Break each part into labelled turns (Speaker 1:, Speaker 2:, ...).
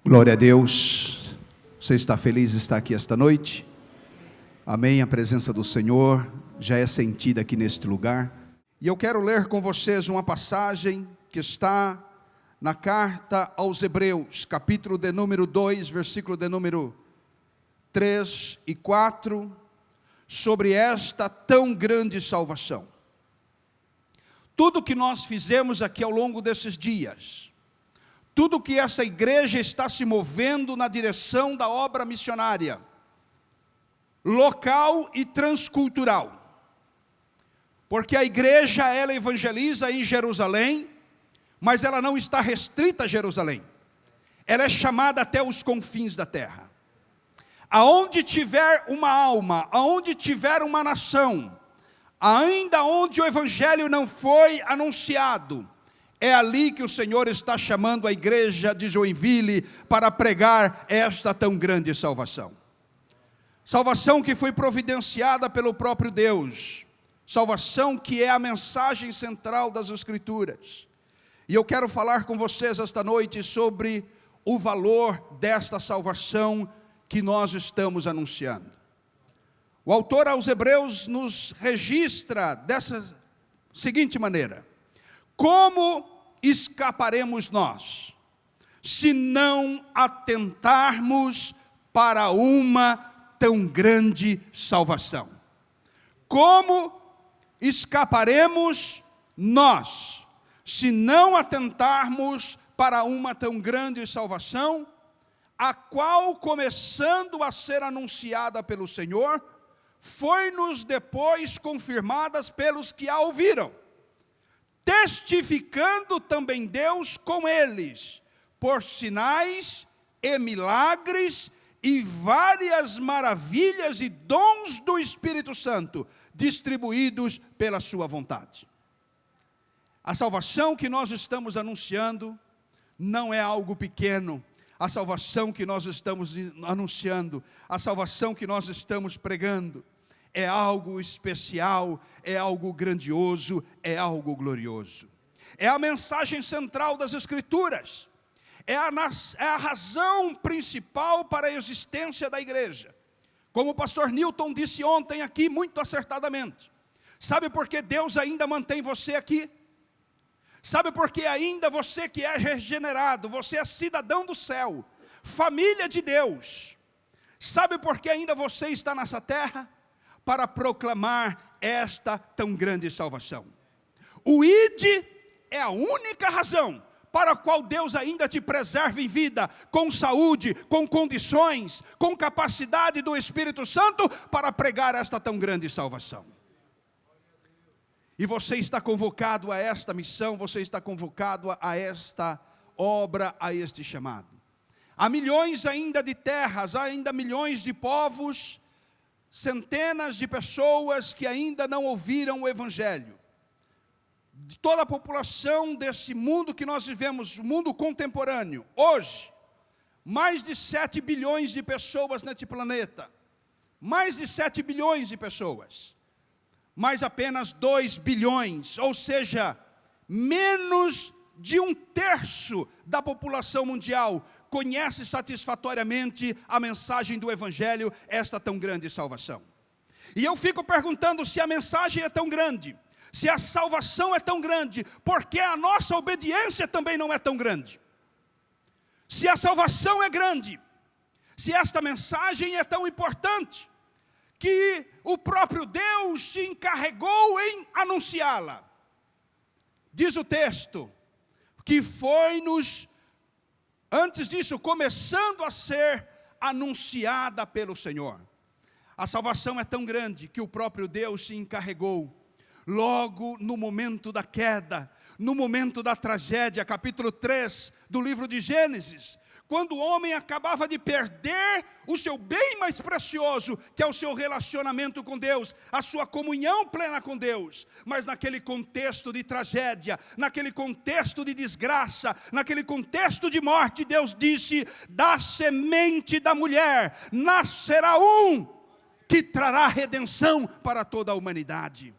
Speaker 1: Glória a Deus. Você está feliz de estar aqui esta noite? Amém. A presença do Senhor já é sentida aqui neste lugar. E eu quero ler com vocês uma passagem que está na carta aos Hebreus, capítulo de número 2, versículo de número 3 e 4, sobre esta tão grande salvação. Tudo que nós fizemos aqui ao longo desses dias, tudo que essa igreja está se movendo na direção da obra missionária, local e transcultural, porque a igreja, ela evangeliza em Jerusalém, mas ela não está restrita a Jerusalém, ela é chamada até os confins da terra. Aonde tiver uma alma, aonde tiver uma nação, ainda onde o evangelho não foi anunciado, é ali que o Senhor está chamando a igreja de Joinville para pregar esta tão grande salvação. Salvação que foi providenciada pelo próprio Deus. Salvação que é a mensagem central das Escrituras. E eu quero falar com vocês esta noite sobre o valor desta salvação que nós estamos anunciando. O autor aos Hebreus nos registra dessa seguinte maneira: como escaparemos nós, se não atentarmos para uma tão grande salvação? Como escaparemos nós, se não atentarmos para uma tão grande salvação, a qual, começando a ser anunciada pelo Senhor, foi-nos depois confirmadas pelos que a ouviram, testificando também Deus com eles, por sinais e milagres e várias maravilhas e dons do Espírito Santo, distribuídos pela sua vontade. A salvação que nós estamos anunciando não é algo pequeno. A salvação que nós estamos anunciando, a salvação que nós estamos pregando, é algo especial, é algo grandioso, é algo glorioso. É a mensagem central das Escrituras, é a razão principal para a existência da igreja. Como o pastor Newton disse ontem aqui, muito acertadamente, sabe por que Deus ainda mantém você aqui? Sabe por que ainda você que é regenerado, você é cidadão do céu, família de Deus, sabe por que ainda você está nessa terra? Para proclamar esta tão grande salvação. O ID é a única razão para a qual Deus ainda te preserva em vida, com saúde, com condições, com capacidade do Espírito Santo, para pregar esta tão grande salvação. E você está convocado a esta missão, você está convocado a esta obra, a este chamado. Há milhões ainda de terras, há ainda milhões de povos, centenas de pessoas que ainda não ouviram o Evangelho. De toda a população desse mundo que nós vivemos, o mundo contemporâneo, hoje, mais de 7 bilhões de pessoas neste planeta. Mais de 7 bilhões de pessoas. Mas apenas 2 bilhões, ou seja, menos de 1/3 da população mundial conhece satisfatoriamente a mensagem do Evangelho, esta tão grande salvação. E eu fico perguntando, se a mensagem é tão grande, se a salvação é tão grande, por que a nossa obediência também não é tão grande? Se a salvação é grande, se esta mensagem é tão importante, que o próprio Deus se encarregou em anunciá-la. Diz o texto, que foi-nos, antes disso, começando a ser anunciada pelo Senhor. A salvação é tão grande que o próprio Deus se encarregou, logo no momento da queda, no momento da tragédia, capítulo 3 do livro de Gênesis, quando o homem acabava de perder o seu bem mais precioso, que é o seu relacionamento com Deus, a sua comunhão plena com Deus. Mas naquele contexto de tragédia, naquele contexto de desgraça, naquele contexto de morte, Deus disse: da semente da mulher nascerá um que trará redenção para toda a humanidade.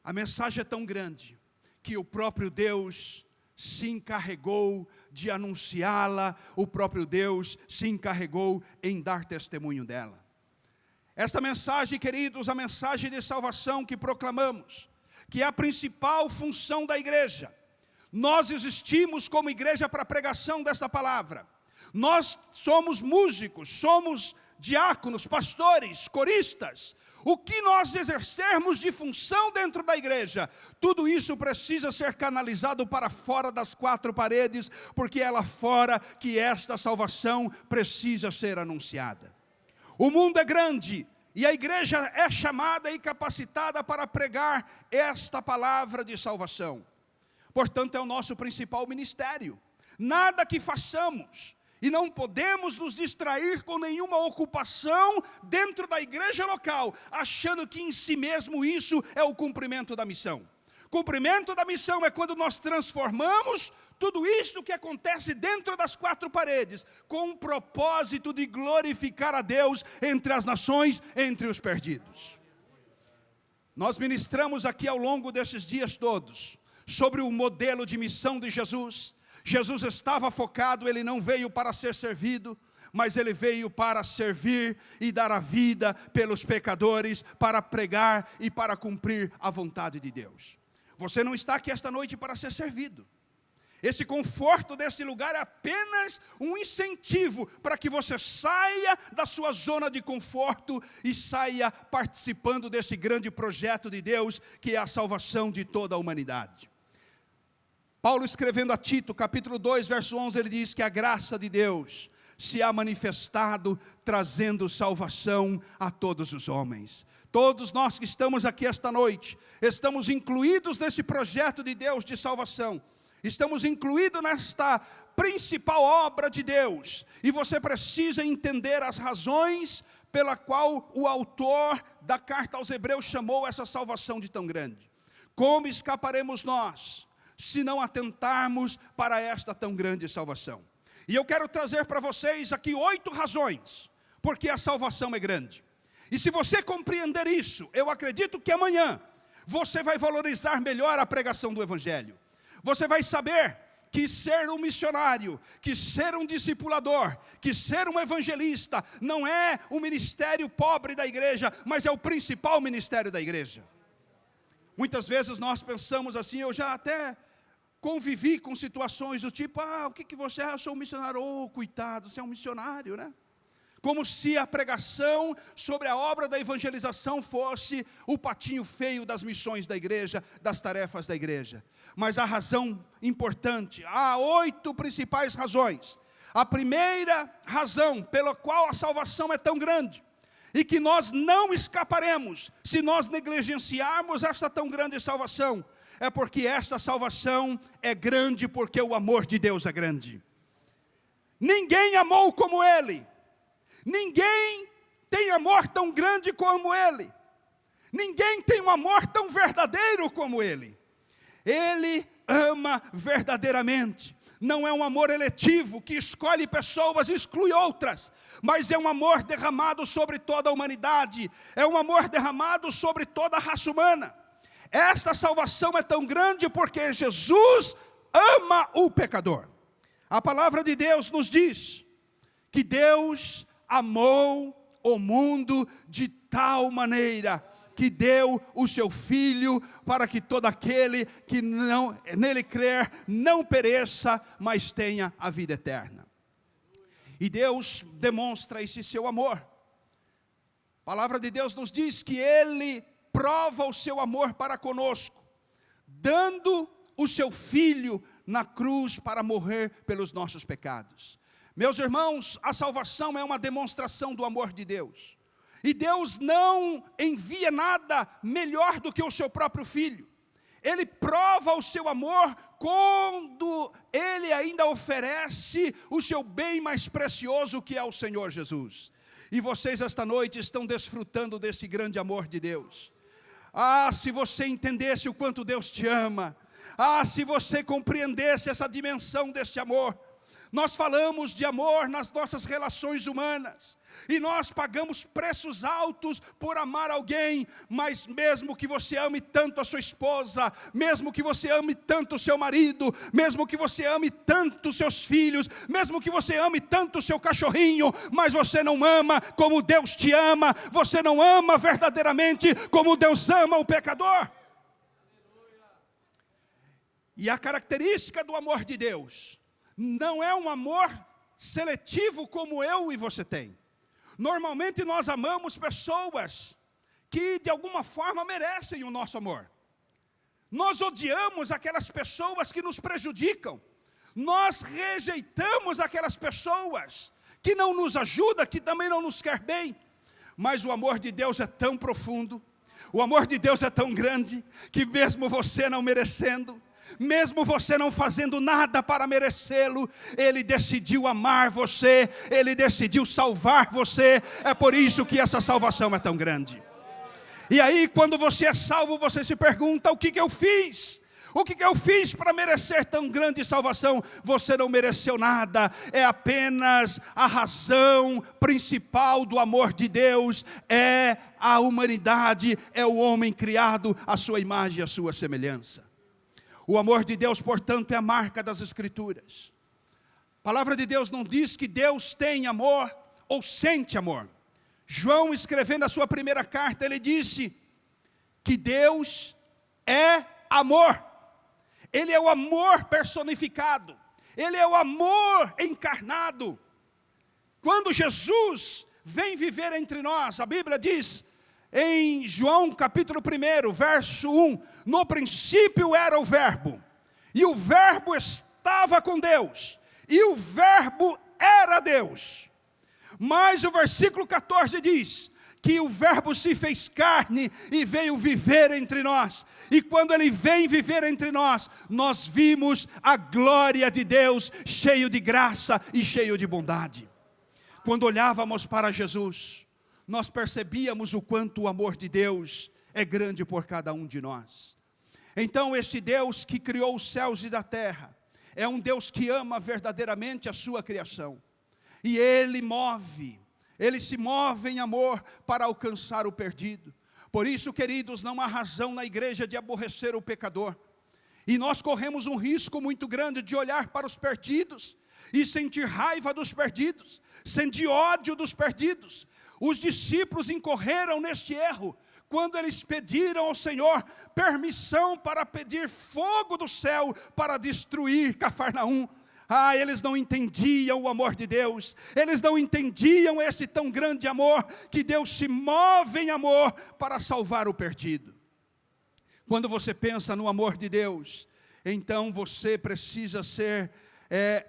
Speaker 1: A mensagem é tão grande que o próprio Deus se encarregou de anunciá-la, o próprio Deus se encarregou em dar testemunho dela. Esta mensagem, queridos, a mensagem de salvação que proclamamos, que é a principal função da igreja. Nós existimos como igreja para a pregação desta palavra. Nós somos músicos, somos diáconos, pastores, coristas. O que nós exercermos de função dentro da igreja, tudo isso precisa ser canalizado para fora das quatro paredes, porque é lá fora que esta salvação precisa ser anunciada. O mundo é grande e a igreja é chamada e capacitada para pregar esta palavra de salvação. Portanto, é o nosso principal ministério. Nada que façamos, e não podemos nos distrair com nenhuma ocupação dentro da igreja local, achando que em si mesmo isso é o cumprimento da missão. Cumprimento da missão é quando nós transformamos tudo isto que acontece dentro das quatro paredes, com o propósito de glorificar a Deus entre as nações, entre os perdidos. Nós ministramos aqui ao longo desses dias todos, sobre o modelo de missão de Jesus. Jesus estava focado, ele não veio para ser servido, mas ele veio para servir e dar a vida pelos pecadores, para pregar e para cumprir a vontade de Deus. Você não está aqui esta noite para ser servido. Esse conforto deste lugar é apenas um incentivo para que você saia da sua zona de conforto e saia participando deste grande projeto de Deus, que é a salvação de toda a humanidade. Paulo, escrevendo a Tito, capítulo 2, verso 11, ele diz que a graça de Deus se há manifestado, trazendo salvação a todos os homens. Todos nós que estamos aqui esta noite, estamos incluídos nesse projeto de Deus de salvação. Estamos incluídos nesta principal obra de Deus. E você precisa entender as razões pela qual o autor da carta aos Hebreus chamou essa salvação de tão grande. Como escaparemos nós, se não atentarmos para esta tão grande salvação? E eu quero trazer para vocês aqui 8 razões, porque a salvação é grande. E se você compreender isso, eu acredito que amanhã você vai valorizar melhor a pregação do Evangelho. Você vai saber que ser um missionário, que ser um discipulador, que ser um evangelista, não é o ministério pobre da igreja, mas é o principal ministério da igreja. Muitas vezes nós pensamos assim, eu já até convivi com situações do tipo, o que você acha? Eu sou um missionário. Coitado, você é um missionário, né? Como se a pregação sobre a obra da evangelização fosse o patinho feio das missões da igreja, das tarefas da igreja. Mas a razão importante, há 8 principais razões. A primeira razão pela qual a salvação é tão grande, e que nós não escaparemos se nós negligenciarmos esta tão grande salvação, é porque esta salvação é grande, porque o amor de Deus é grande. Ninguém amou como Ele. Ninguém tem amor tão grande como Ele. Ninguém tem um amor tão verdadeiro como Ele. Ele ama verdadeiramente. Não é um amor eletivo que escolhe pessoas e exclui outras, mas é um amor derramado sobre toda a humanidade. É um amor derramado sobre toda a raça humana. Esta salvação é tão grande porque Jesus ama o pecador. A palavra de Deus nos diz que Deus amou o mundo de tal maneira que deu o seu Filho para que todo aquele que nele crer não pereça, mas tenha a vida eterna. E Deus demonstra esse seu amor. A palavra de Deus nos diz que Ele prova o seu amor para conosco, dando o seu Filho na cruz para morrer pelos nossos pecados. Meus irmãos, a salvação é uma demonstração do amor de Deus. E Deus não envia nada melhor do que o seu próprio Filho. Ele prova o seu amor quando Ele ainda oferece o seu bem mais precioso, que é o Senhor Jesus. E vocês esta noite estão desfrutando desse grande amor de Deus. Se você entendesse o quanto Deus te ama. Se você compreendesse essa dimensão deste amor. Nós falamos de amor nas nossas relações humanas, e nós pagamos preços altos por amar alguém, mas mesmo que você ame tanto a sua esposa, mesmo que você ame tanto o seu marido, mesmo que você ame tanto os seus filhos, mesmo que você ame tanto o seu cachorrinho, mas você não ama como Deus te ama, você não ama verdadeiramente como Deus ama o pecador. E a característica do amor de Deus não é um amor seletivo como eu e você tem. Normalmente nós amamos pessoas que de alguma forma merecem o nosso amor. Nós odiamos aquelas pessoas que nos prejudicam. Nós rejeitamos aquelas pessoas que não nos ajudam, que também não nos quer bem. Mas o amor de Deus é tão profundo, o amor de Deus é tão grande, que mesmo você não merecendo, mesmo você não fazendo nada para merecê-lo, Ele decidiu amar você, Ele decidiu salvar você. É por isso que essa salvação é tão grande. E aí quando você é salvo, você se pergunta: o que eu fiz? O que eu fiz para merecer tão grande salvação? Você não mereceu nada, é apenas a razão principal do amor de Deus, é a humanidade, é o homem criado à sua imagem e à sua semelhança. O amor de Deus, portanto, é a marca das Escrituras. A palavra de Deus não diz que Deus tem amor ou sente amor. João, escrevendo a sua primeira carta, ele disse que Deus é amor. Ele é o amor personificado. Ele é o amor encarnado. Quando Jesus vem viver entre nós, a Bíblia diz, em João capítulo 1, verso 1, no princípio era o verbo, e o verbo estava com Deus, e o verbo era Deus. Mas o versículo 14 diz que o verbo se fez carne e veio viver entre nós. E quando ele vem viver entre nós, nós vimos a glória de Deus, cheio de graça e cheio de bondade. Quando olhávamos para Jesus, nós percebíamos o quanto o amor de Deus é grande por cada um de nós. Então este Deus que criou os céus e a terra, é um Deus que ama verdadeiramente a sua criação. E Ele se move em amor para alcançar o perdido. Por isso, queridos, não há razão na igreja de aborrecer o pecador. E nós corremos um risco muito grande de olhar para os perdidos e sentir raiva dos perdidos, sentir ódio dos perdidos. Os discípulos incorreram neste erro, quando eles pediram ao Senhor permissão para pedir fogo do céu para destruir Cafarnaum. Eles não entendiam o amor de Deus, eles não entendiam este tão grande amor, que Deus se move em amor para salvar o perdido. Quando você pensa no amor de Deus, então você precisa ser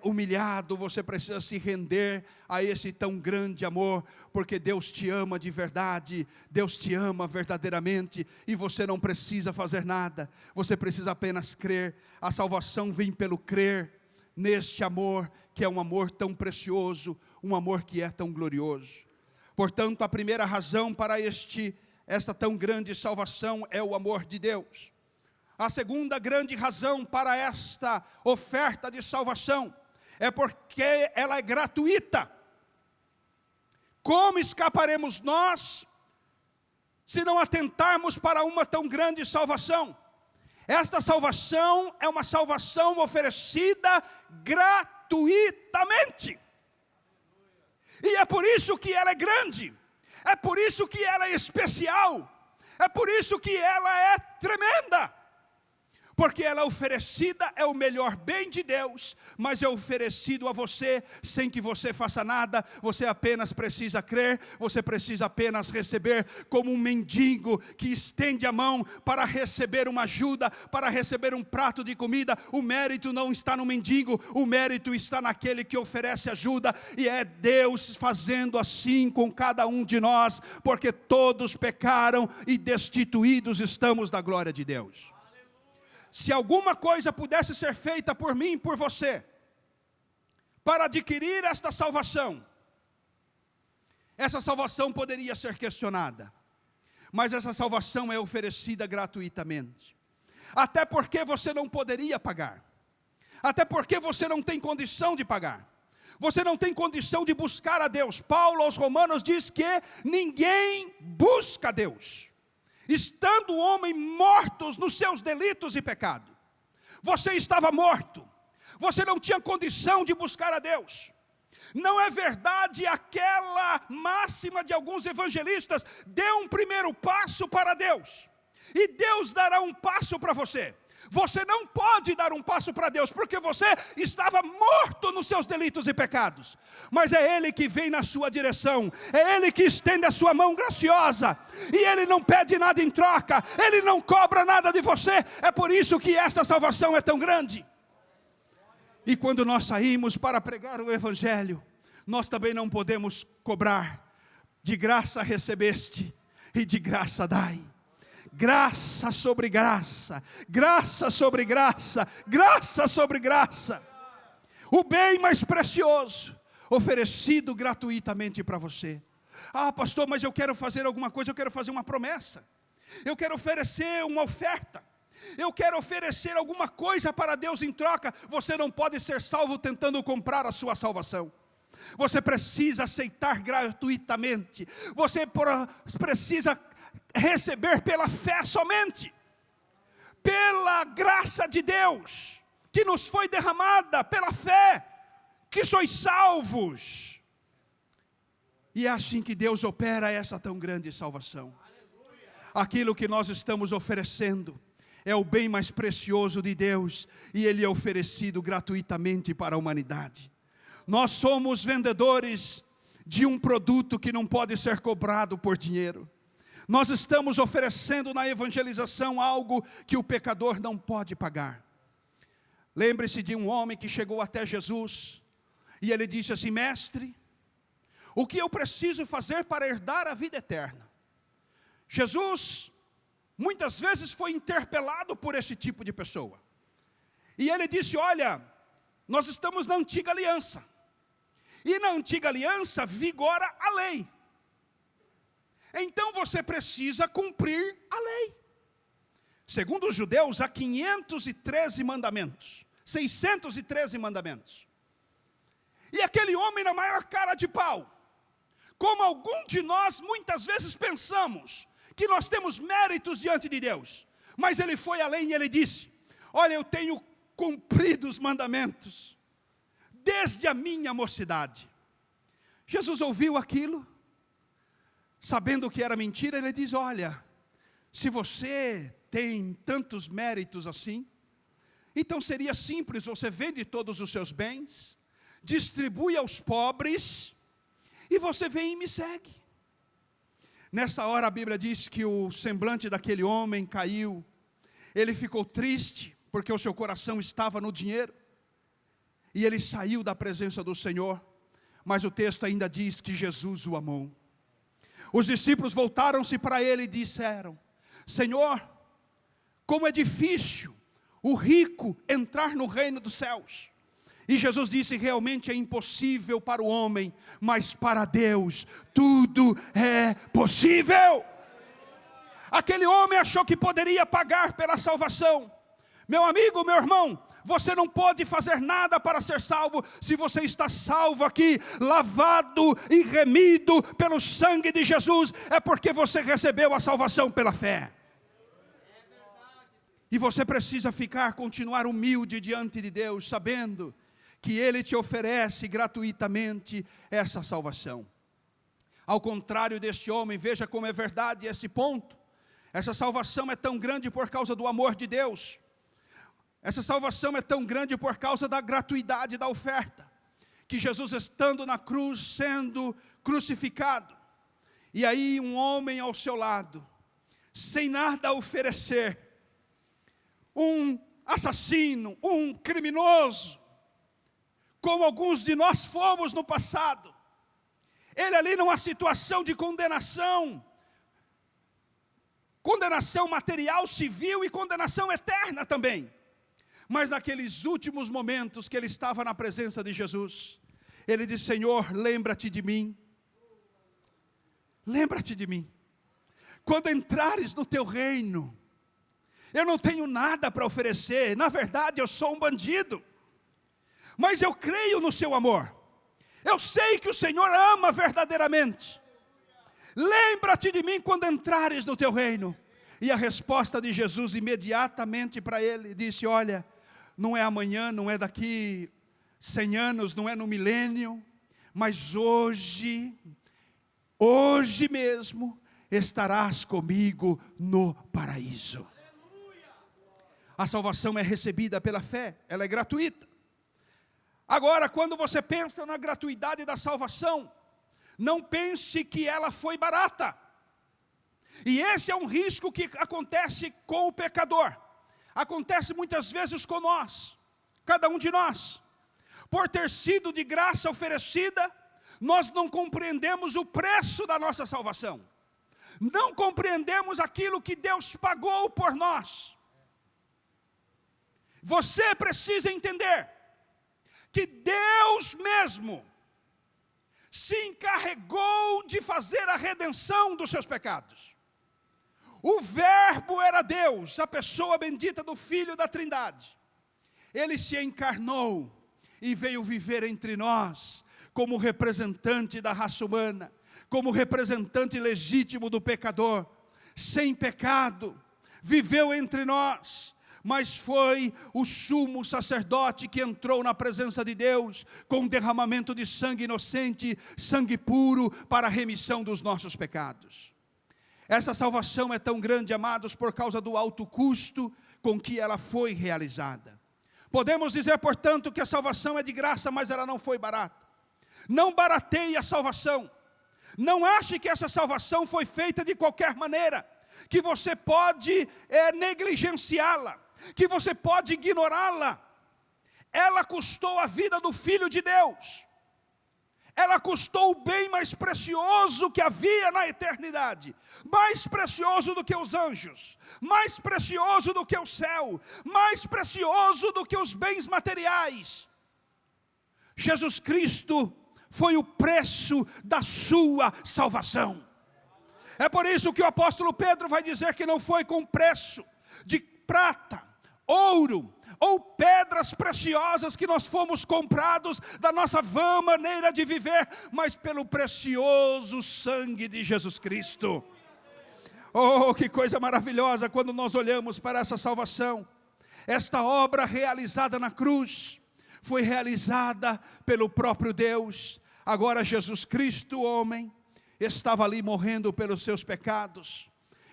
Speaker 1: humilhado, você precisa se render a esse tão grande amor, porque Deus te ama de verdade, Deus te ama verdadeiramente, e você não precisa fazer nada, você precisa apenas crer. A salvação vem pelo crer neste amor, que é um amor tão precioso, um amor que é tão glorioso. Portanto, a primeira razão para esta tão grande salvação é o amor de Deus. A segunda grande razão para esta oferta de salvação é porque ela é gratuita. Como escaparemos nós se não atentarmos para uma tão grande salvação? Esta salvação é uma salvação oferecida gratuitamente. E é por isso que ela é grande, é por isso que ela é especial, é por isso que ela é tremenda. Porque ela é oferecida, é o melhor bem de Deus, mas é oferecido a você sem que você faça nada. Você apenas precisa crer, você precisa apenas receber, como um mendigo que estende a mão para receber uma ajuda, para receber um prato de comida. O mérito não está no mendigo, o mérito está naquele que oferece ajuda, e é Deus fazendo assim com cada um de nós, porque todos pecaram e destituídos estamos da glória de Deus. Se alguma coisa pudesse ser feita por mim e por você, para adquirir esta salvação, essa salvação poderia ser questionada. Mas essa salvação é oferecida gratuitamente. Até porque você não poderia pagar. Até porque você não tem condição de pagar. Você não tem condição de buscar a Deus. Paulo aos Romanos diz que ninguém busca a Deus, estando o homem mortos nos seus delitos e pecados. Você estava morto, você não tinha condição de buscar a Deus. Não é verdade aquela máxima de alguns evangelistas: dê um primeiro passo para Deus, e Deus dará um passo para você. Você não pode dar um passo para Deus, porque você estava morto nos seus delitos e pecados. Mas é Ele que vem na sua direção, é Ele que estende a sua mão graciosa, e Ele não pede nada em troca, Ele não cobra nada de você. É por isso que essa salvação é tão grande. E quando nós saímos para pregar o Evangelho, nós também não podemos cobrar. De graça recebeste, e de graça dai. Graça sobre graça, graça sobre graça, graça sobre graça. O bem mais precioso, oferecido gratuitamente para você. Ah, pastor, mas eu quero fazer alguma coisa, eu quero fazer uma promessa. Eu quero oferecer uma oferta. Eu quero oferecer alguma coisa para Deus em troca. Você não pode ser salvo tentando comprar a sua salvação. Você precisa aceitar gratuitamente. Você precisa receber pela fé somente. Pela graça de Deus, que nos foi derramada pela fé, que sois salvos. E é assim que Deus opera essa tão grande salvação. Aquilo que nós estamos oferecendo é o bem mais precioso de Deus, e Ele é oferecido gratuitamente para a humanidade. Nós somos vendedores de um produto que não pode ser cobrado por dinheiro. Nós estamos oferecendo na evangelização algo que o pecador não pode pagar. Lembre-se de um homem que chegou até Jesus, e ele disse assim: mestre, o que eu preciso fazer para herdar a vida eterna? Jesus muitas vezes foi interpelado por esse tipo de pessoa. E ele disse: olha, nós estamos na antiga aliança. E na antiga aliança vigora a lei. Então você precisa cumprir a lei. Segundo os judeus, há 513 mandamentos. 613 mandamentos. E aquele homem na maior cara de pau, como algum de nós muitas vezes pensamos que nós temos méritos diante de Deus, mas ele foi além e ele disse: olha, eu tenho cumprido os mandamentos desde a minha mocidade. Jesus ouviu aquilo, sabendo que era mentira. Ele diz: olha, se você tem tantos méritos assim, então seria simples, você vende todos os seus bens, distribui aos pobres, e você vem e me segue. Nessa hora a Bíblia diz que o semblante daquele homem caiu. Ele ficou triste, porque o seu coração estava no dinheiro. E ele saiu da presença do Senhor. Mas o texto ainda diz que Jesus o amou. Os discípulos voltaram-se para ele e disseram: Senhor, como é difícil o rico entrar no reino dos céus. E Jesus disse: realmente é impossível para o homem, mas para Deus tudo é possível. Aquele homem achou que poderia pagar pela salvação. Meu amigo, meu irmão, você não pode fazer nada para ser salvo. Se você está salvo aqui, lavado e remido pelo sangue de Jesus, é porque você recebeu a salvação pela fé. E você precisa continuar humilde diante de Deus, sabendo que Ele te oferece gratuitamente essa salvação. Ao contrário deste homem, veja como é verdade esse ponto. Essa salvação é tão grande por causa do amor de Deus. Essa salvação é tão grande por causa da gratuidade da oferta, que Jesus, estando na cruz, sendo crucificado, e aí um homem ao seu lado, sem nada a oferecer, um assassino, um criminoso, como alguns de nós fomos no passado, ele ali numa situação de condenação material, civil e condenação eterna também. Mas naqueles últimos momentos que ele estava na presença de Jesus, ele disse: Senhor, lembra-te de mim. Lembra-te de mim. Quando entrares no teu reino, eu não tenho nada para oferecer. Na verdade, eu sou um bandido. Mas eu creio no seu amor. Eu sei que o Senhor ama verdadeiramente. Lembra-te de mim quando entrares no teu reino. E a resposta de Jesus imediatamente para ele disse: olha, não é amanhã, não é daqui 100 anos, não é no milênio, mas hoje mesmo estarás comigo no paraíso. A salvação é recebida pela fé, ela é gratuita. Agora, quando você pensa na gratuidade da salvação, não pense que ela foi barata. E esse é um risco que acontece com o pecador. Acontece muitas vezes com nós, cada um de nós. Por ter sido de graça oferecida, nós não compreendemos o preço da nossa salvação. Não compreendemos aquilo que Deus pagou por nós. Você precisa entender que Deus mesmo se encarregou de fazer a redenção dos seus pecados. O Verbo era Deus, a pessoa bendita do Filho da Trindade. Ele se encarnou e veio viver entre nós, como representante da raça humana, como representante legítimo do pecador, sem pecado, viveu entre nós. Mas foi o sumo sacerdote que entrou na presença de Deus, com derramamento de sangue inocente, sangue puro, para a remissão dos nossos pecados. Essa salvação é tão grande, amados, por causa do alto custo com que ela foi realizada. Podemos dizer, portanto, que a salvação é de graça, mas ela não foi barata. Não barateie a salvação. Não ache que essa salvação foi feita de qualquer maneira, que você pode negligenciá-la, que você pode ignorá-la. Ela custou a vida do Filho de Deus. Ela custou o bem mais precioso que havia na eternidade, mais precioso do que os anjos, mais precioso do que o céu, mais precioso do que os bens materiais. Jesus Cristo foi o preço da sua salvação. É por isso que o apóstolo Pedro vai dizer que não foi com preço de prata, ouro ou pedras preciosas que nós fomos comprados da nossa vã maneira de viver, mas pelo precioso sangue de Jesus Cristo. Oh, que coisa maravilhosa quando nós olhamos para essa salvação. Esta obra realizada na cruz foi realizada pelo próprio Deus. Agora Jesus Cristo, homem, estava ali morrendo pelos seus pecados.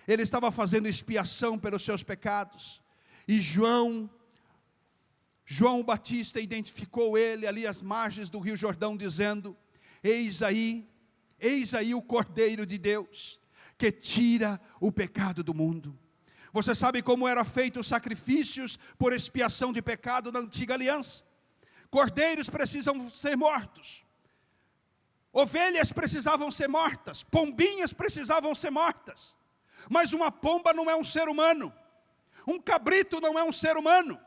Speaker 1: Ele estava fazendo expiação pelos seus pecados. E João Batista identificou ele ali às margens do Rio Jordão, dizendo: eis aí o Cordeiro de Deus, que tira o pecado do mundo. Você sabe como eram feitos os sacrifícios por expiação de pecado na antiga aliança? Cordeiros precisam ser mortos. Ovelhas precisavam ser mortas, pombinhas precisavam ser mortas. Mas uma pomba não é um ser humano, um cabrito não é um ser humano.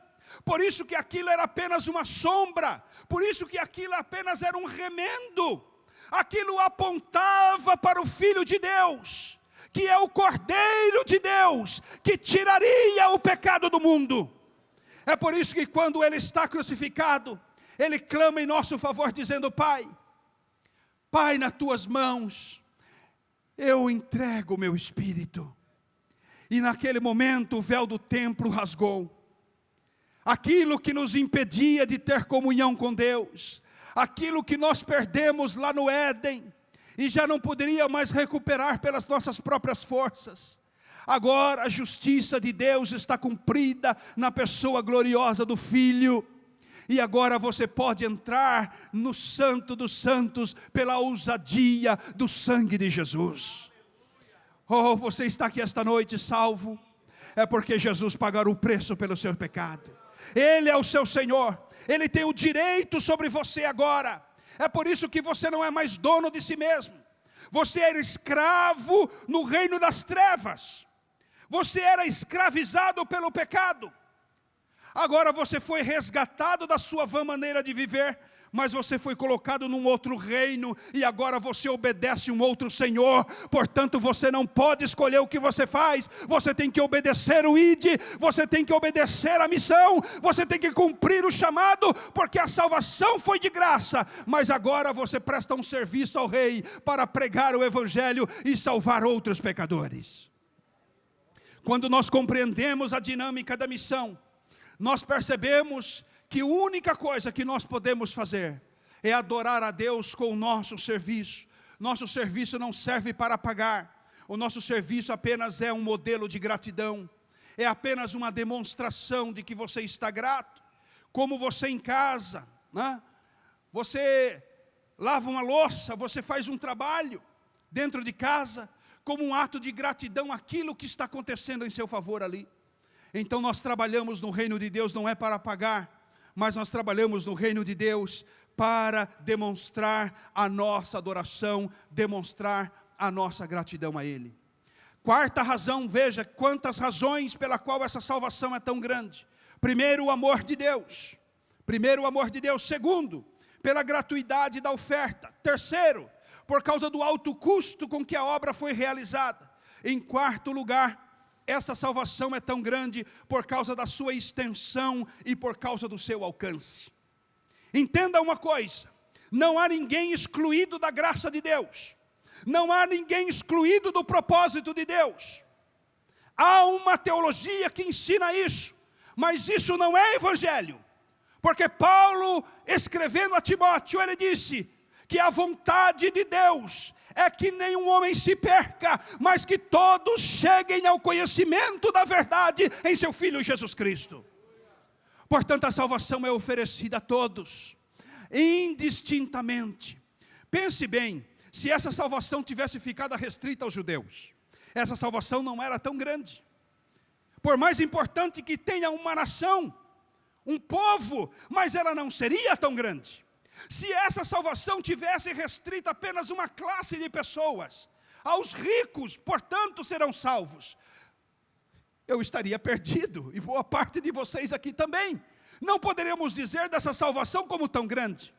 Speaker 1: Por isso que aquilo era apenas uma sombra, por isso que aquilo apenas era um remendo. Aquilo apontava para o Filho de Deus, que é o Cordeiro de Deus, que tiraria o pecado do mundo. É por isso que quando ele está crucificado, ele clama em nosso favor, dizendo: Pai, nas tuas mãos eu entrego o meu espírito. E naquele momento o véu do templo rasgou. Aquilo que nos impedia de ter comunhão com Deus, aquilo que nós perdemos lá no Éden, e já não poderia mais recuperar pelas nossas próprias forças. Agora a justiça de Deus está cumprida na pessoa gloriosa do Filho. E agora você pode entrar no Santo dos Santos pela ousadia do sangue de Jesus. Oh, você está aqui esta noite salvo, é porque Jesus pagou o preço pelo seu pecado. Ele é o seu Senhor, Ele tem o direito sobre você agora. É por isso que você não é mais dono de si mesmo. Você era escravo no reino das trevas. Você era escravizado pelo pecado. Agora você foi resgatado da sua vã maneira de viver, mas você foi colocado num outro reino, e agora você obedece um outro Senhor. Portanto, você não pode escolher o que você faz, você tem que obedecer o ID, você tem que obedecer a missão, você tem que cumprir o chamado, porque a salvação foi de graça, mas agora você presta um serviço ao Rei, para pregar o Evangelho e salvar outros pecadores. Quando nós compreendemos a dinâmica da missão, nós percebemos que a única coisa que nós podemos fazer é adorar a Deus com o nosso serviço. Nosso serviço não serve para pagar, o nosso serviço apenas é um modelo de gratidão, é apenas uma demonstração de que você está grato. Como você em casa, né? Você lava uma louça, você faz um trabalho dentro de casa, como um ato de gratidão àquilo que está acontecendo em seu favor ali. Então nós trabalhamos no reino de Deus não é para pagar, mas nós trabalhamos no reino de Deus para demonstrar a nossa adoração, demonstrar a nossa gratidão a Ele. Quarta razão, veja quantas razões pela qual essa salvação é tão grande. Primeiro, o amor de Deus. Primeiro, o amor de Deus. Segundo, pela gratuidade da oferta. Terceiro, por causa do alto custo com que a obra foi realizada. Em quarto lugar, essa salvação é tão grande por causa da sua extensão e por causa do seu alcance. Entenda uma coisa, não há ninguém excluído da graça de Deus, não há ninguém excluído do propósito de Deus. Há uma teologia que ensina isso, mas isso não é evangelho, porque Paulo, escrevendo a Timóteo, ele disse que a vontade de Deus é que nenhum homem se perca, mas que todos cheguem ao conhecimento da verdade em seu Filho Jesus Cristo. Portanto, a salvação é oferecida a todos, indistintamente. Pense bem, se essa salvação tivesse ficado restrita aos judeus, essa salvação não era tão grande. Por mais importante que tenha uma nação, um povo, mas ela não seria tão grande. Se essa salvação tivesse restrita apenas uma classe de pessoas, aos ricos, portanto, serão salvos, eu estaria perdido, e boa parte de vocês aqui também. Não poderíamos dizer dessa salvação como tão grande.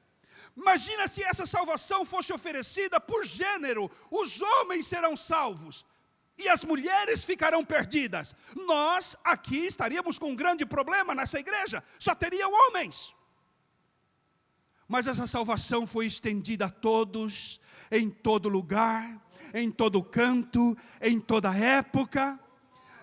Speaker 1: Imagina se essa salvação fosse oferecida por gênero, os homens serão salvos, e as mulheres ficarão perdidas. Nós aqui estaríamos com um grande problema nessa igreja, só teriam homens. Mas essa salvação foi estendida a todos, em todo lugar, em todo canto, em toda época.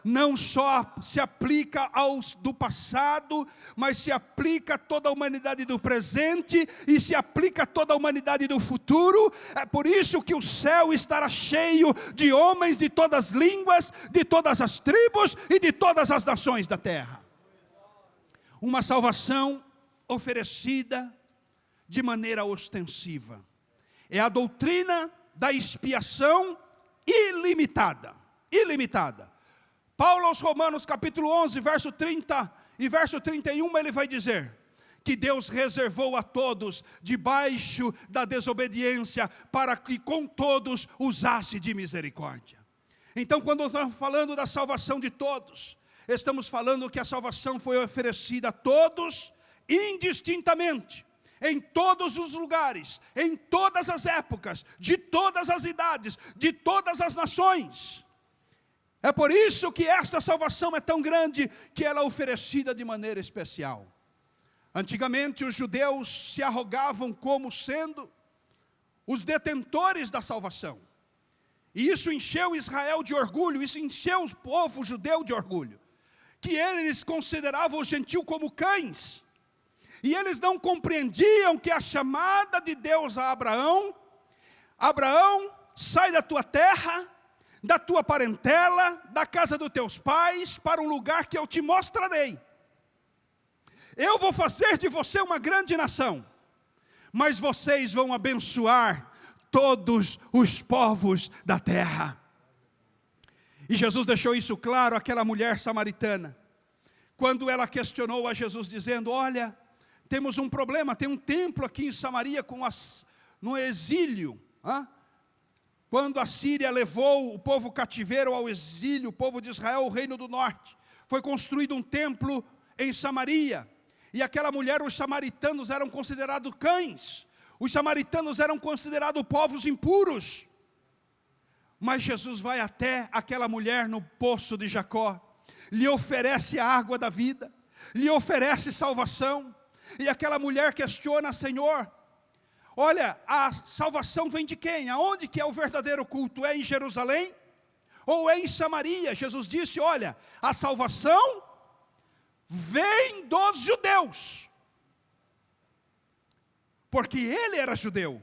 Speaker 1: Não só se aplica aos do passado, mas se aplica a toda a humanidade do presente, e se aplica a toda a humanidade do futuro. É por isso que o céu estará cheio de homens de todas as línguas, de todas as tribos e de todas as nações da terra. Uma salvação oferecida de maneira ostensiva. É a doutrina da expiação ilimitada. Ilimitada. Paulo aos Romanos capítulo 11, verso 30 e verso 31, ele vai dizer que Deus reservou a todos debaixo da desobediência, para que com todos usasse de misericórdia. Então, quando estamos falando da salvação de todos, estamos falando que a salvação foi oferecida a todos, indistintamente, em todos os lugares, em todas as épocas, de todas as idades, de todas as nações. É por isso que esta salvação é tão grande, que ela é oferecida de maneira especial. Antigamente os judeus se arrogavam como sendo os detentores da salvação. E isso encheu Israel de orgulho, isso encheu o povo judeu de orgulho. Que eles consideravam o gentil como cães. E eles não compreendiam que a chamada de Deus a Abraão: Abraão, sai da tua terra, da tua parentela, da casa dos teus pais, para um lugar que eu te mostrarei. Eu vou fazer de você uma grande nação, mas vocês vão abençoar todos os povos da terra. E Jesus deixou isso claro àquela mulher samaritana, quando ela questionou a Jesus, dizendo: olha, temos um problema, tem um templo aqui em Samaria no exílio. Quando a Síria levou o povo cativeiro ao exílio, o povo de Israel, o reino do norte, foi construído um templo em Samaria. E aquela mulher, os samaritanos eram considerados cães. Os samaritanos eram considerados povos impuros. Mas Jesus vai até aquela mulher no poço de Jacó, lhe oferece a água da vida, lhe oferece salvação. E aquela mulher questiona: Senhor, olha, a salvação vem de quem? Aonde que é o verdadeiro culto? É em Jerusalém? Ou é em Samaria? Jesus disse: olha, a salvação vem dos judeus. Porque ele era judeu,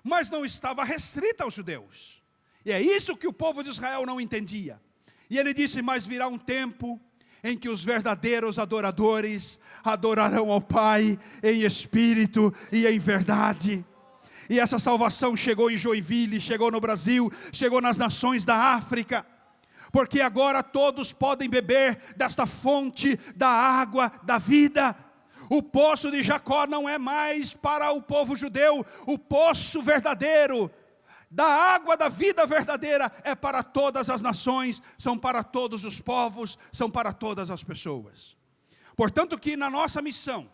Speaker 1: mas não estava restrita aos judeus. E é isso que o povo de Israel não entendia. E ele disse: mas virá um tempo em que os verdadeiros adoradores adorarão ao Pai em espírito e em verdade. E essa salvação chegou em Joinville, chegou no Brasil, chegou nas nações da África. Porque agora todos podem beber desta fonte da água da vida. O poço de Jacó não é mais para o povo judeu. O poço verdadeiro da água da vida verdadeira é para todas as nações, são para todos os povos, são para todas as pessoas. Portanto que na nossa missão,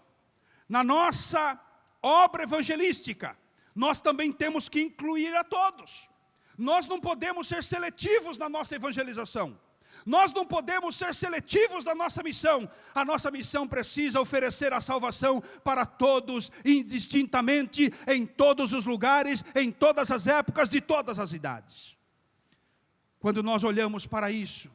Speaker 1: na nossa obra evangelística, nós também temos que incluir a todos. Nós não podemos ser seletivos na nossa evangelização. Nós não podemos ser seletivos na nossa missão. A nossa missão precisa oferecer a salvação para todos, indistintamente, em todos os lugares, em todas as épocas, de todas as idades. Quando nós olhamos para isso,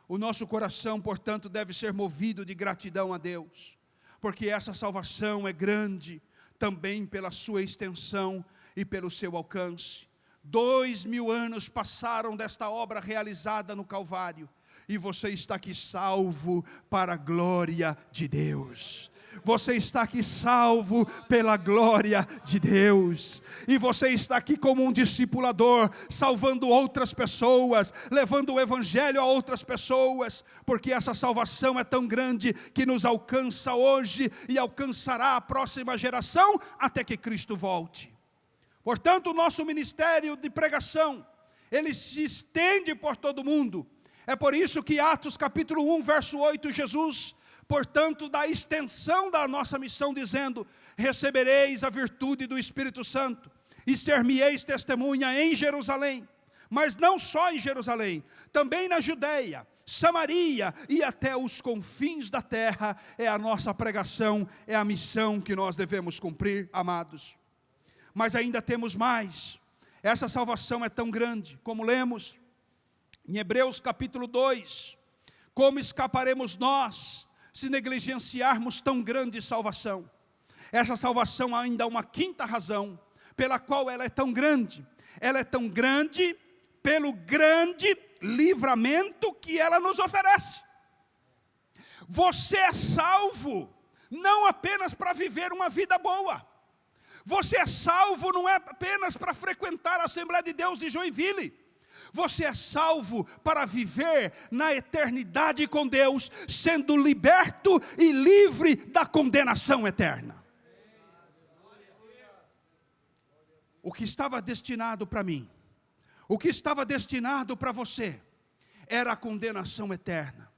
Speaker 1: o nosso coração, portanto, deve ser movido de gratidão a Deus, porque essa salvação é grande, também pela sua extensão e pelo seu alcance. 2000 anos passaram desta obra realizada no Calvário, e você está aqui salvo para a glória de Deus. Você está aqui salvo pela glória de Deus. E você está aqui como um discipulador, salvando outras pessoas, levando o evangelho a outras pessoas, porque essa salvação é tão grande que nos alcança hoje e alcançará a próxima geração até que Cristo volte. Portanto, o nosso ministério de pregação, ele se estende por todo o mundo. É por isso que Atos capítulo 1, verso 8, Jesus, portanto, dá extensão da nossa missão, dizendo: recebereis a virtude do Espírito Santo, e ser-me-eis testemunha em Jerusalém, mas não só em Jerusalém, também na Judeia, Samaria e até os confins da terra. É a nossa pregação, é a missão que nós devemos cumprir, amados. Mas ainda temos mais. Essa salvação é tão grande, como lemos em Hebreus capítulo 2. Como escaparemos nós se negligenciarmos tão grande salvação? Essa salvação ainda há uma quinta razão pela qual ela é tão grande. Ela é tão grande pelo grande livramento que ela nos oferece. Você é salvo não apenas para viver uma vida boa. Você é salvo não é apenas para frequentar a Assembleia de Deus de Joinville. Você é salvo para viver na eternidade com Deus, sendo liberto e livre da condenação eterna. O que estava destinado para mim, o que estava destinado para você, era a condenação eterna.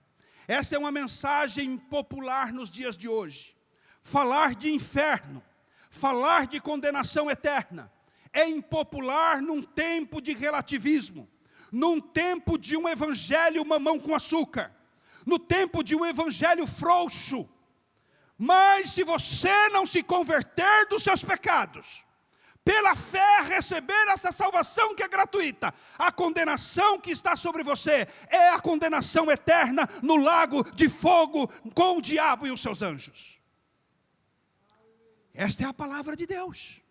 Speaker 1: Essa é uma mensagem popular nos dias de hoje. Falar de inferno, falar de condenação eterna, é impopular num tempo de relativismo, num tempo de um evangelho mamão com açúcar, no tempo de um evangelho frouxo. Mas se você não se converter dos seus pecados, pela fé receber essa salvação que é gratuita, a condenação que está sobre você é a condenação eterna no lago de fogo com o diabo e os seus anjos. Esta é a palavra de Deus.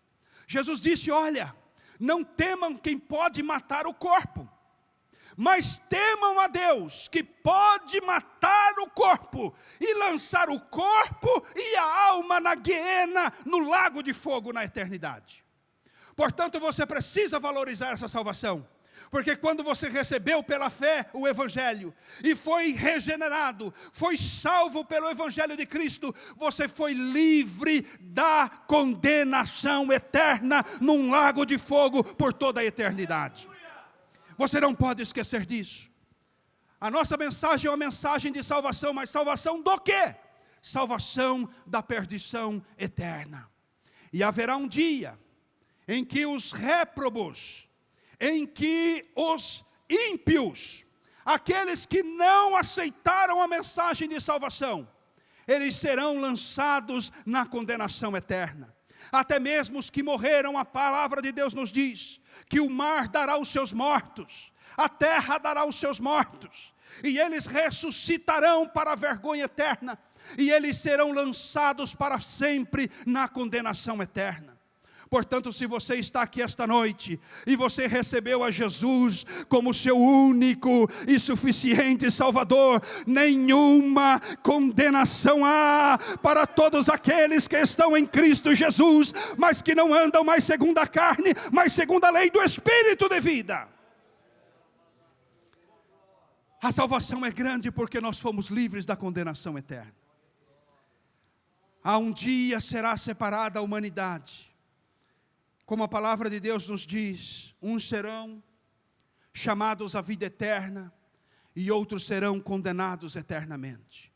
Speaker 1: Jesus disse: olha, não temam quem pode matar o corpo, mas temam a Deus, que pode matar o corpo e lançar o corpo e a alma na guiena, no lago de fogo na eternidade. Portanto, você precisa valorizar essa salvação, porque quando você recebeu pela fé o Evangelho, e foi regenerado, foi salvo pelo Evangelho de Cristo, você foi livre da condenação eterna, num lago de fogo por toda a eternidade. Você não pode esquecer disso. A nossa mensagem é uma mensagem de salvação, mas salvação do quê? salvação da perdição eterna. E haverá um dia em que os réprobos, em que os ímpios, aqueles que não aceitaram a mensagem de salvação, eles serão lançados na condenação eterna. Até mesmo os que morreram, a palavra de Deus nos diz que o mar dará os seus mortos, a terra dará os seus mortos, e eles ressuscitarão para a vergonha eterna, e eles serão lançados para sempre na condenação eterna. Portanto, se você está aqui esta noite e você recebeu a Jesus como seu único e suficiente Salvador, nenhuma condenação há para todos aqueles que estão em Cristo Jesus, mas que não andam mais segundo a carne, mas segundo a lei do Espírito de vida. A salvação é grande porque nós fomos livres da condenação eterna. Há um dia será separada a humanidade. Como a palavra de Deus nos diz, uns serão chamados à vida eterna e outros serão condenados eternamente.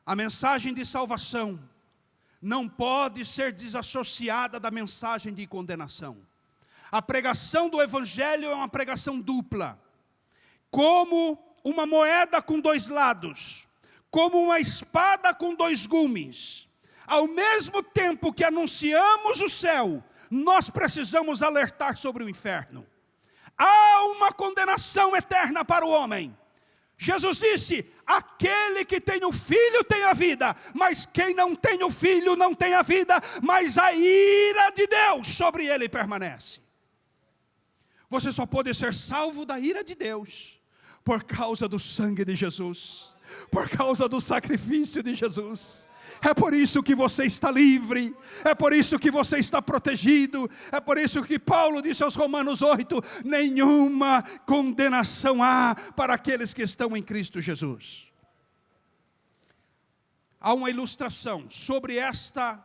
Speaker 1: A mensagem de salvação não pode ser desassociada da mensagem de condenação. A pregação do Evangelho é uma pregação dupla, como uma moeda com dois lados, como uma espada com dois gumes. Ao mesmo tempo que anunciamos o céu, nós precisamos alertar sobre o inferno. Há uma condenação eterna para o homem. Jesus disse, aquele que tem o Filho tem a vida, mas quem não tem o Filho não tem a vida, mas a ira de Deus sobre ele permanece. Você só pode ser salvo da ira de Deus por causa do sangue de Jesus, por causa do sacrifício de Jesus. É por isso que você está livre, é por isso que você está protegido, é por isso que Paulo disse aos Romanos 8, nenhuma condenação há para aqueles que estão em Cristo Jesus. Há uma ilustração sobre esta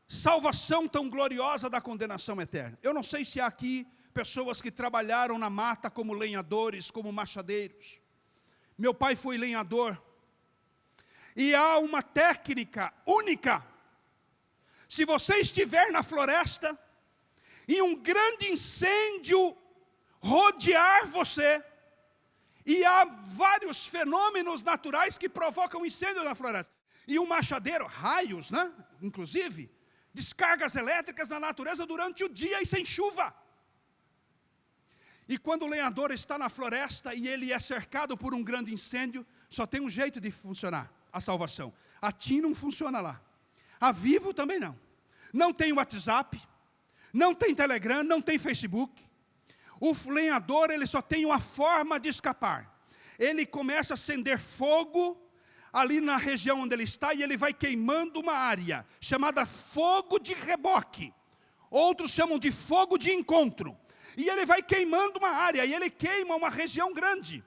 Speaker 1: salvação tão gloriosa da condenação eterna. Eu não sei se há aqui pessoas que trabalharam na mata como lenhadores, como machadeiros. Meu pai foi lenhador. E há uma técnica única. Se você estiver na floresta e um grande incêndio rodear você, e há vários fenômenos naturais que provocam incêndio na floresta. E um machadeiro, raios, né? Inclusive, descargas elétricas na natureza durante o dia e sem chuva. E quando o lenhador está na floresta e ele é cercado por um grande incêndio, só tem um jeito de funcionar a salvação. A TIM não funciona lá. A Vivo também não. Não tem WhatsApp, não tem Telegram, não tem Facebook. O lenhador, ele só tem uma forma de escapar. Ele começa a acender fogo ali na região onde ele está e ele vai queimando uma área chamada fogo de reboque. Outros chamam de fogo de encontro. E ele vai queimando uma área e ele queima uma região grande.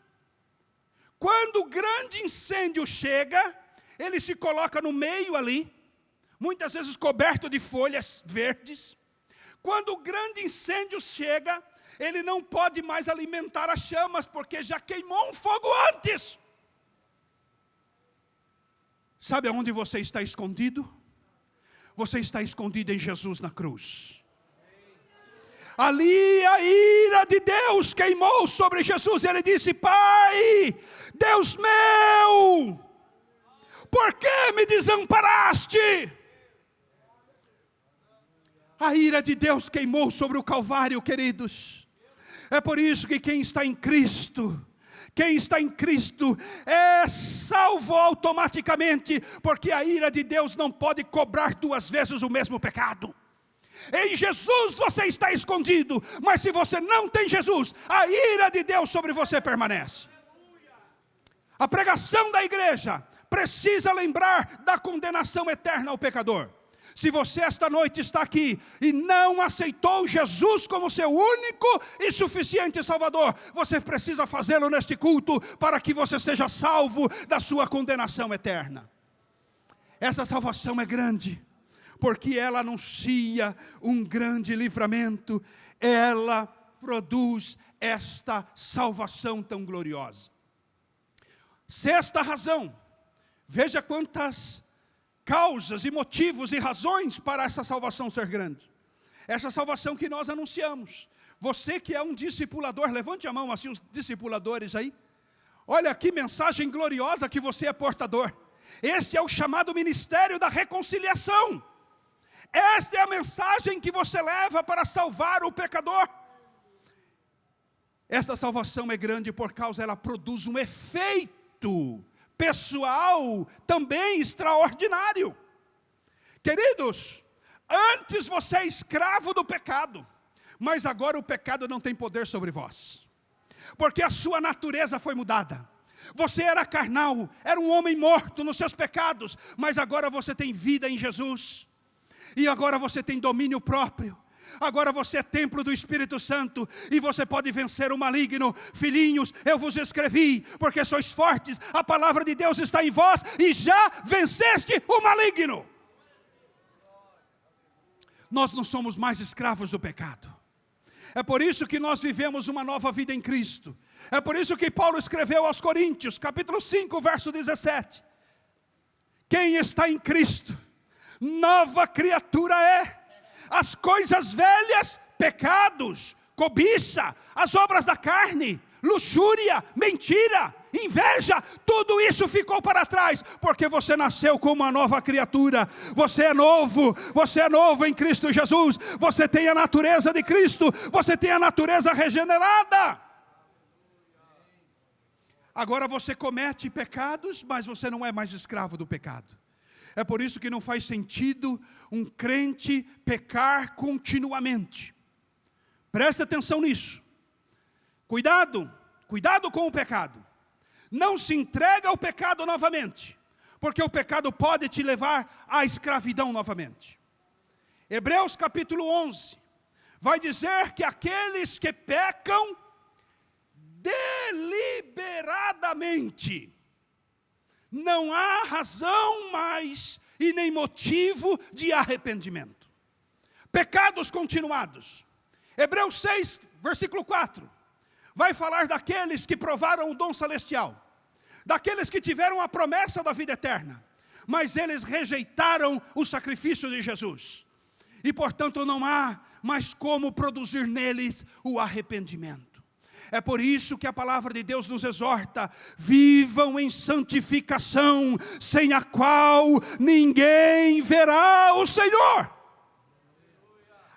Speaker 1: Quando o grande incêndio chega, ele se coloca no meio ali, muitas vezes coberto de folhas verdes. Quando o grande incêndio chega, ele não pode mais alimentar as chamas, porque já queimou um fogo antes. Sabe aonde você está escondido? Você está escondido em Jesus na cruz. Ali a ira de Deus queimou sobre Jesus. Ele disse, Pai, Deus meu, por que me desamparaste? A ira de Deus queimou sobre o Calvário, queridos. É por isso que quem está em Cristo é salvo automaticamente, porque a ira de Deus não pode cobrar duas vezes o mesmo pecado. Em Jesus você está escondido, mas se você não tem Jesus, a ira de Deus sobre você permanece. A pregação da igreja precisa lembrar da condenação eterna ao pecador. Se você esta noite está aqui e não aceitou Jesus como seu único e suficiente Salvador, você precisa fazê-lo neste culto para que você seja salvo da sua condenação eterna. Essa salvação é grande, porque ela anuncia um grande livramento, ela produz esta salvação tão gloriosa. Sexta razão, veja quantas causas e motivos e razões para essa salvação ser grande. Essa salvação que nós anunciamos. Você que é um discipulador, levante a mão assim os discipuladores aí. Olha que mensagem gloriosa que você é portador. Este é o chamado ministério da reconciliação. Esta é a mensagem que você leva para salvar o pecador. Esta salvação é grande por causa, ela produz um efeito pessoal também extraordinário. Queridos, antes você é escravo do pecado, mas agora o pecado não tem poder sobre vós, porque a sua natureza foi mudada. Você era carnal, era um homem morto nos seus pecados, mas agora você tem vida em Jesus, e agora você tem domínio próprio. Agora você é templo do Espírito Santo, e você pode vencer o maligno. Filhinhos, eu vos escrevi, porque sois fortes, a palavra de Deus está em vós, e já venceste o maligno. Nós não somos mais escravos do pecado. É por isso que nós vivemos uma nova vida em Cristo. É por isso que Paulo escreveu aos Coríntios, capítulo 5, verso 17. Quem está em Cristo, nova criatura é. As coisas velhas, pecados, cobiça, as obras da carne, luxúria, mentira, inveja, tudo isso ficou para trás, porque você nasceu como uma nova criatura. Você é novo em Cristo Jesus. Você tem a natureza de Cristo, você tem a natureza regenerada. Agora você comete pecados, mas você não é mais escravo do pecado. É por isso que não faz sentido um crente pecar continuamente. Preste atenção nisso. Cuidado com o pecado. Não se entrega ao pecado novamente, porque o pecado pode te levar à escravidão novamente. Hebreus capítulo 11 vai dizer que aqueles que pecam deliberadamente, não há razão mais e nem motivo de arrependimento. Pecados continuados. Hebreus 6, versículo 4, vai falar daqueles que provaram o dom celestial, daqueles que tiveram a promessa da vida eterna, mas eles rejeitaram o sacrifício de Jesus, e portanto não há mais como produzir neles o arrependimento. É por isso que a palavra de Deus nos exorta: vivam em santificação, sem a qual ninguém verá o Senhor.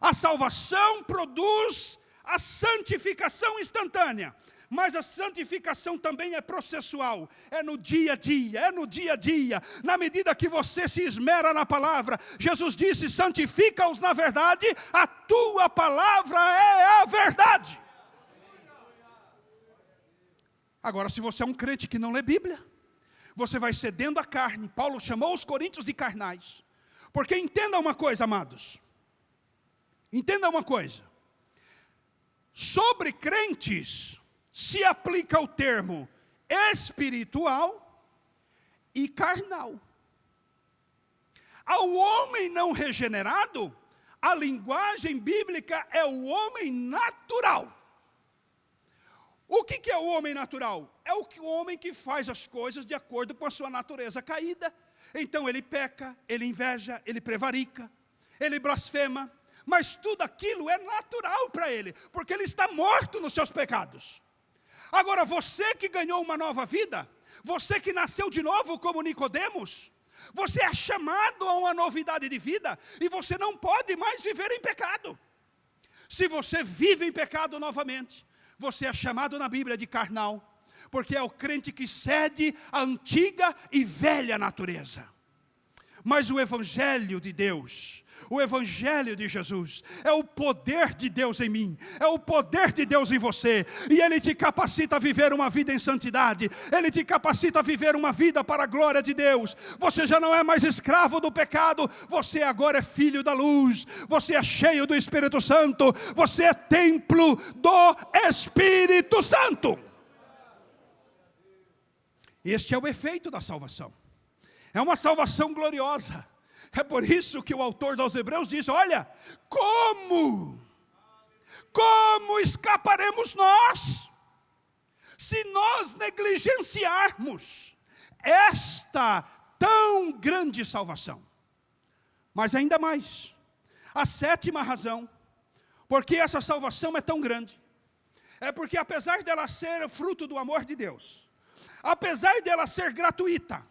Speaker 1: A salvação produz a santificação instantânea, mas a santificação também é processual, é no dia a dia, na medida que você se esmera na palavra. Jesus disse: santifica-os na verdade, a tua palavra é a verdade. Agora, se você é um crente que não lê Bíblia, você vai cedendo à carne. Paulo chamou os coríntios de carnais, porque entenda uma coisa, amados, entenda uma coisa, sobre crentes se aplica o termo espiritual e carnal. Ao homem não regenerado, a linguagem bíblica é o homem natural. O que é o homem natural? É o homem que faz as coisas de acordo com a sua natureza caída. Então ele peca, ele inveja, ele prevarica, ele blasfema, mas tudo aquilo é natural para ele, porque ele está morto nos seus pecados. Agora, você que ganhou uma nova vida, você que nasceu de novo como Nicodemos, você é chamado a uma novidade de vida, e você não pode mais viver em pecado. Se você vive em pecado novamente, você é chamado na Bíblia de carnal, porque é o crente que cede à antiga e velha natureza. Mas o Evangelho de Deus, o Evangelho de Jesus, é o poder de Deus em mim, é o poder de Deus em você, e Ele te capacita a viver uma vida em santidade, Ele te capacita a viver uma vida para a glória de Deus. Você já não é mais escravo do pecado, você agora é filho da luz, você é cheio do Espírito Santo, você é templo do Espírito Santo. Este é o efeito da salvação. É uma salvação gloriosa. É por isso que o autor aos Hebreus diz: olha, como escaparemos nós, se nós negligenciarmos esta tão grande salvação. Mas ainda mais, a sétima razão, porque essa salvação é tão grande, é porque apesar dela ser fruto do amor de Deus, apesar dela ser gratuita,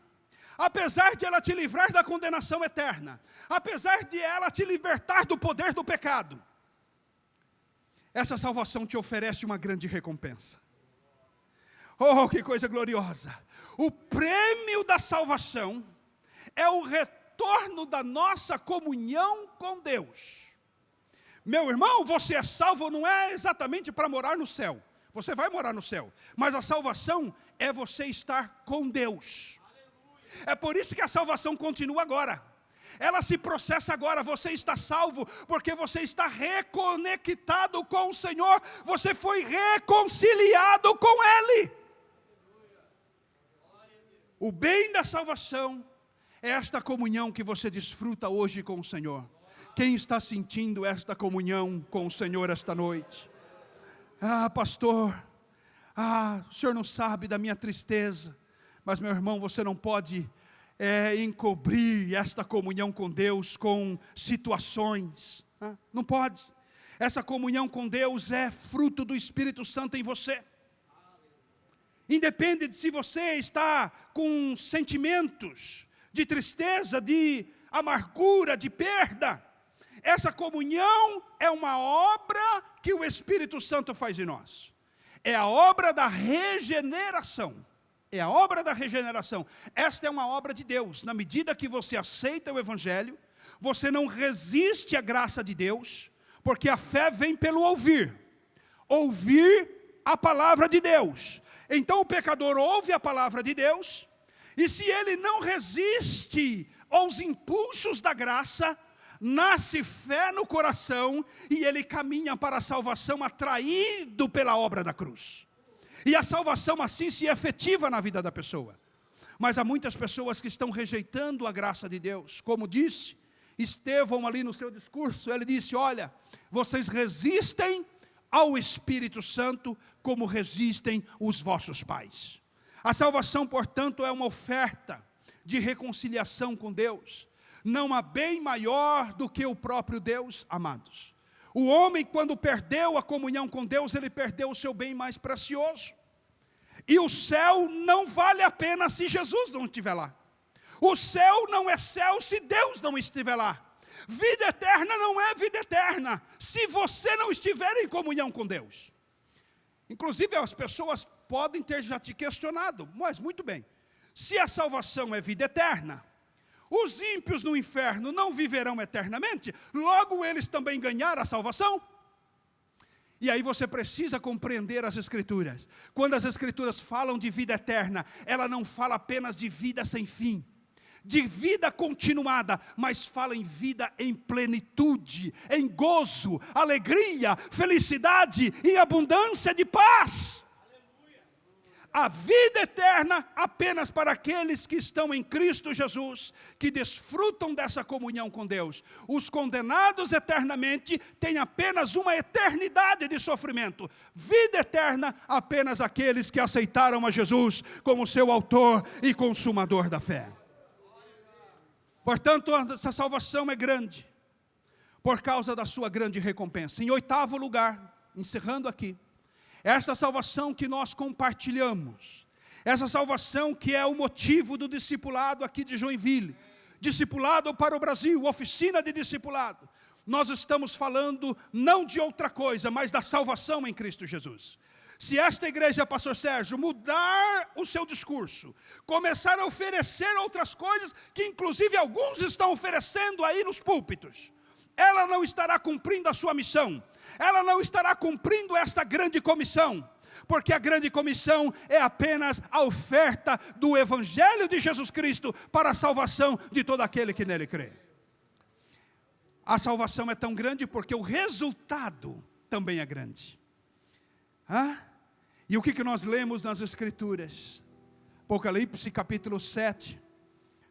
Speaker 1: apesar de ela te livrar da condenação eterna, apesar de ela te libertar do poder do pecado, essa salvação te oferece uma grande recompensa. Oh, que coisa gloriosa! O prêmio da salvação é o retorno da nossa comunhão com Deus. Meu irmão, você é salvo não é exatamente para morar no céu. Você vai morar no céu, mas a salvação é você estar com Deus. É por isso que a salvação continua agora. Ela se processa agora. Você está salvo porque você está reconectado com o Senhor. Você foi reconciliado com Ele. O bem da salvação é esta comunhão que você desfruta hoje com o Senhor. Quem está sentindo esta comunhão com o Senhor esta noite? Ah, pastor, o senhor não sabe da minha tristeza. Mas, meu irmão, você não pode encobrir esta comunhão com Deus com situações. Não pode. Essa comunhão com Deus é fruto do Espírito Santo em você. Independe de se você está com sentimentos de tristeza, de amargura, de perda. Essa comunhão é uma obra que o Espírito Santo faz em nós. É a obra da regeneração. É a obra da regeneração. Esta é uma obra de Deus. Na medida que você aceita o Evangelho, você não resiste à graça de Deus, porque a fé vem pelo ouvir. Ouvir a palavra de Deus. Então o pecador ouve a palavra de Deus, e se ele não resiste aos impulsos da graça, nasce fé no coração, e ele caminha para a salvação atraído pela obra da cruz. E a salvação assim se efetiva na vida da pessoa. Mas há muitas pessoas que estão rejeitando a graça de Deus. Como disse Estevão ali no seu discurso, ele disse: olha, vocês resistem ao Espírito Santo como resistem os vossos pais. A salvação, portanto, é uma oferta de reconciliação com Deus. Não há bem maior do que o próprio Deus, amados. O homem, quando perdeu a comunhão com Deus, ele perdeu o seu bem mais precioso. E o céu não vale a pena se Jesus não estiver lá. O céu não é céu se Deus não estiver lá. Vida eterna não é vida eterna se você não estiver em comunhão com Deus. Inclusive as pessoas podem ter já te questionado, mas muito bem, se a salvação é vida eterna, os ímpios no inferno não viverão eternamente, logo eles também ganharam a salvação? E aí você precisa compreender as Escrituras. Quando as Escrituras falam de vida eterna, ela não fala apenas de vida sem fim, de vida continuada, mas fala em vida em plenitude, em gozo, alegria, felicidade e abundância de paz. A vida eterna apenas para aqueles que estão em Cristo Jesus, que desfrutam dessa comunhão com Deus. Os condenados eternamente têm apenas uma eternidade de sofrimento. Vida eterna apenas aqueles que aceitaram a Jesus como seu autor e consumador da fé. Portanto, essa salvação é grande, por causa da sua grande recompensa. Em oitavo lugar, encerrando aqui, essa salvação que nós compartilhamos, essa salvação que é o motivo do discipulado aqui de Joinville, discipulado para o Brasil, oficina de discipulado. Nós estamos falando não de outra coisa, mas da salvação em Cristo Jesus. Se esta igreja, pastor Sérgio, mudar o seu discurso, começar a oferecer outras coisas, que inclusive alguns estão oferecendo aí nos púlpitos, ela não estará cumprindo a sua missão, ela não estará cumprindo esta grande comissão, porque a grande comissão é apenas a oferta do Evangelho de Jesus Cristo para a salvação de todo aquele que nele crê. A salvação é tão grande porque o resultado também é grande. E o que nós lemos nas Escrituras? Apocalipse capítulo 7,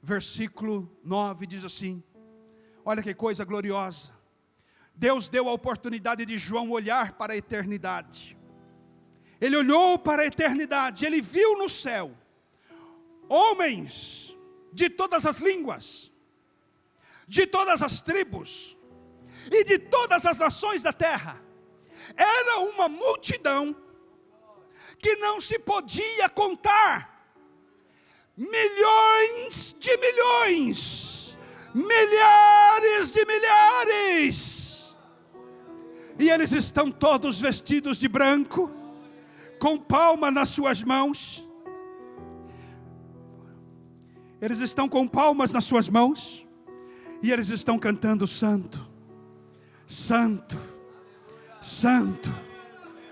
Speaker 1: versículo 9 diz assim, olha que coisa gloriosa. Deus deu a oportunidade de João olhar para a eternidade. Ele olhou para a eternidade, ele viu no céu homens de todas as línguas, de todas as tribos e de todas as nações da terra. Era uma multidão que não se podia contar. Milhões de milhões, milhares de milhares. E eles estão todos vestidos de branco, com palma nas suas mãos. Eles estão com palmas nas suas mãos. E eles estão cantando: Santo, Santo, Santo,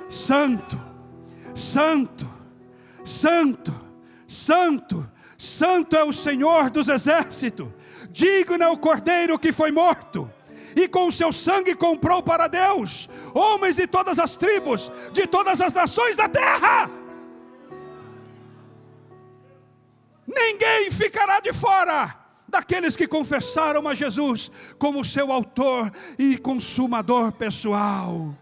Speaker 1: Santo, Santo, Santo, Santo, Santo é o Senhor dos exércitos. Digno é o Cordeiro que foi morto e com o seu sangue comprou para Deus homens de todas as tribos, de todas as nações da terra. Ninguém ficará de fora daqueles que confessaram a Jesus como seu autor e consumador pessoal.